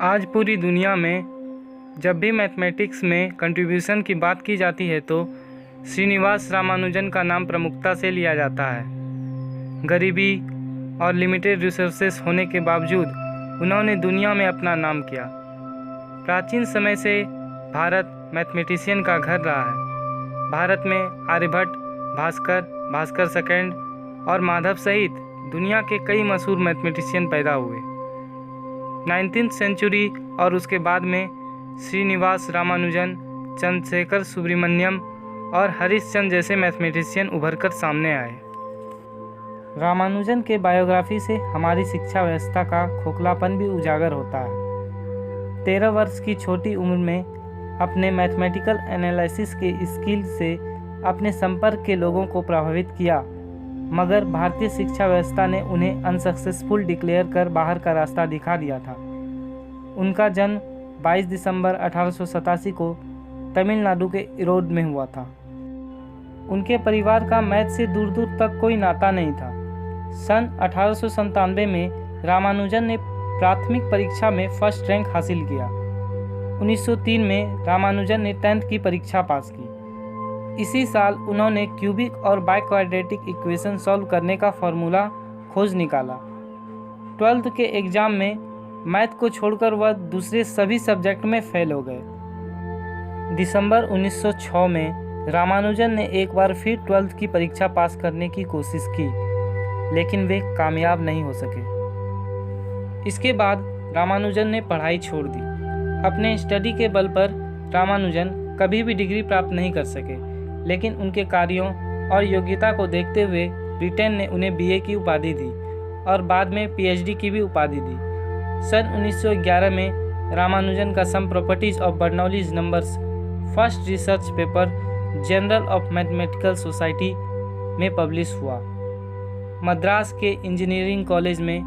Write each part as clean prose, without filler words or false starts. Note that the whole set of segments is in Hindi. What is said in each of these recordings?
आज पूरी दुनिया में जब भी मैथमेटिक्स में कंट्रीब्यूशन की बात की जाती है तो श्रीनिवास रामानुजन का नाम प्रमुखता से लिया जाता है। गरीबी और लिमिटेड रिसोर्सेस होने के बावजूद उन्होंने दुनिया में अपना नाम किया। प्राचीन समय से भारत मैथमेटिशियन का घर रहा है। भारत में आर्यभट्ट, भास्कर सेकंड और माधव सहित दुनिया के कई मशहूर मैथमेटिशियन पैदा हुए। 19th सेंचुरी और उसके बाद में श्रीनिवास रामानुजन, चंद्रशेखर सुब्रमण्यम और हरिश्चंद्र जैसे मैथमेटिशियन उभरकर सामने आए। रामानुजन के बायोग्राफी से हमारी शिक्षा व्यवस्था का खोखलापन भी उजागर होता है। 13 वर्ष की छोटी उम्र में अपने मैथमेटिकल एनालिसिस के स्किल से अपने संपर्क के लोगों को प्रभावित किया, मगर भारतीय शिक्षा व्यवस्था ने उन्हें अनसक्सेसफुल डिक्लेयर कर बाहर का रास्ता दिखा दिया था। उनका जन्म 22 दिसंबर 1887 को तमिलनाडु के इरोड में हुआ था। उनके परिवार का मैथ से दूर दूर तक कोई नाता नहीं था। सन 1897 में रामानुजन ने प्राथमिक परीक्षा में फर्स्ट रैंक हासिल किया। 1903 में रामानुजन ने 10th की परीक्षा पास की। इसी साल उन्होंने क्यूबिक और बाइक्वाड्रेटिक इक्वेशन सॉल्व करने का फॉर्मूला खोज निकाला। 12th के एग्ज़ाम में मैथ को छोड़कर वह दूसरे सभी सब्जेक्ट में फेल हो गए। दिसंबर 1906 में रामानुजन ने एक बार फिर 12th की परीक्षा पास करने की कोशिश की, लेकिन वे कामयाब नहीं हो सके। इसके बाद रामानुजन ने पढ़ाई छोड़ दी। अपने स्टडी के बल पर रामानुजन कभी भी डिग्री प्राप्त नहीं कर सके, लेकिन उनके कार्यों और योग्यता को देखते हुए ब्रिटेन ने उन्हें बीए की उपाधि दी और बाद में पीएचडी की भी उपाधि दी। सन 1911 में रामानुजन का some properties of Bernoulli's numbers first research paper journal of mathematical society में पब्लिश हुआ। मद्रास के इंजीनियरिंग कॉलेज में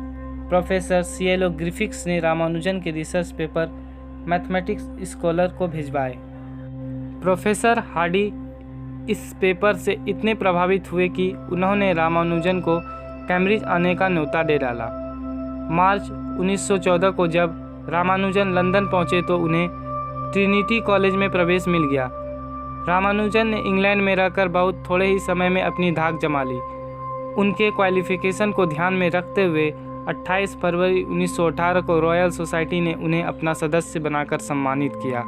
प्रोफेसर सीएलओ ग्रिफिथ्स ने रामानुजन के रिसर्च पेपर मैथमेटिक्स स्कॉलर को भिजवाए। प्रोफेसर हार्डी इस पेपर से इतने प्रभावित हुए कि उन्होंने रामानुजन को कैम्ब्रिज आने का न्योता दे डाला। मार्च 1914 को जब रामानुजन लंदन पहुंचे तो उन्हें ट्रिनिटी कॉलेज में प्रवेश मिल गया। रामानुजन ने इंग्लैंड में रहकर बहुत थोड़े ही समय में अपनी धाक जमा ली। उनके क्वालिफिकेशन को ध्यान में रखते हुए 28 फरवरी 1918 को रॉयल सोसाइटी ने उन्हें अपना सदस्य बनाकर सम्मानित किया।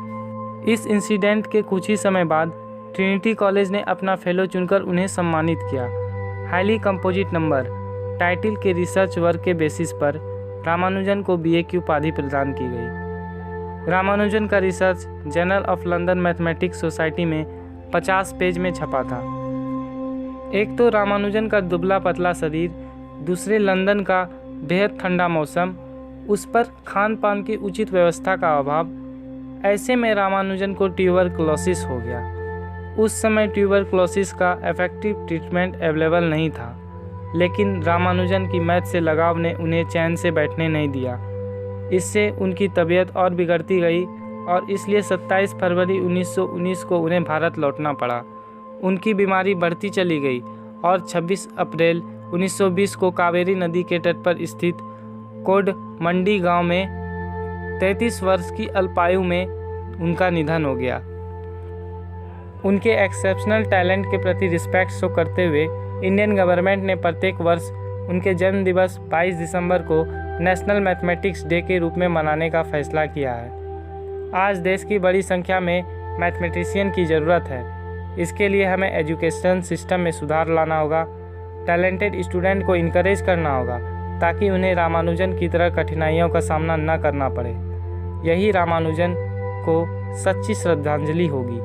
इस इंसिडेंट के कुछ ही समय बाद ट्रिनिटी कॉलेज ने अपना फेलो चुनकर उन्हें सम्मानित किया। हाईली कंपोजिट नंबर टाइटल के रिसर्च वर्क के बेसिस पर रामानुजन को बीए की उपाधि प्रदान की गई। रामानुजन का research journal of London mathematics society में 50 पेज में छपा था। एक तो रामानुजन का दुबला पतला शरीर, दूसरे लंदन का बेहद ठंडा मौसम, उस पर खान पान की उचित व्यवस्था का अभाव। ऐसे में रामानुजन को ट्यूबरकुलोसिस हो गया। उस समय ट्यूबरकुलोसिस का इफेक्टिव ट्रीटमेंट अवेलेबल नहीं था, लेकिन रामानुजन की मैथ से लगाव ने उन्हें चैन से बैठने नहीं दिया। इससे उनकी तबीयत और बिगड़ती गई और इसलिए 27 फरवरी 1919 को उन्हें भारत लौटना पड़ा। उनकी बीमारी बढ़ती चली गई और 26 अप्रैल 1920 को कावेरी नदी के तट पर स्थित कोडमंडी गांव में 33 वर्ष की अल्पायु में उनका निधन हो गया। उनके एक्सेप्शनल टैलेंट के प्रति रिस्पेक्ट शो करते हुए इंडियन गवर्नमेंट ने प्रत्येक वर्ष उनके जन्म दिवस 22 दिसंबर को नेशनल मैथमेटिक्स डे के रूप में मनाने का फैसला किया है। आज देश की बड़ी संख्या में मैथमेटिशियन की ज़रूरत है। इसके लिए हमें एजुकेशन सिस्टम में सुधार लाना होगा, टैलेंटेड स्टूडेंट को इनकरेज करना होगा ताकि उन्हें रामानुजन की तरह कठिनाइयों का सामना न करना पड़े। यही रामानुजन को सच्ची श्रद्धांजलि होगी।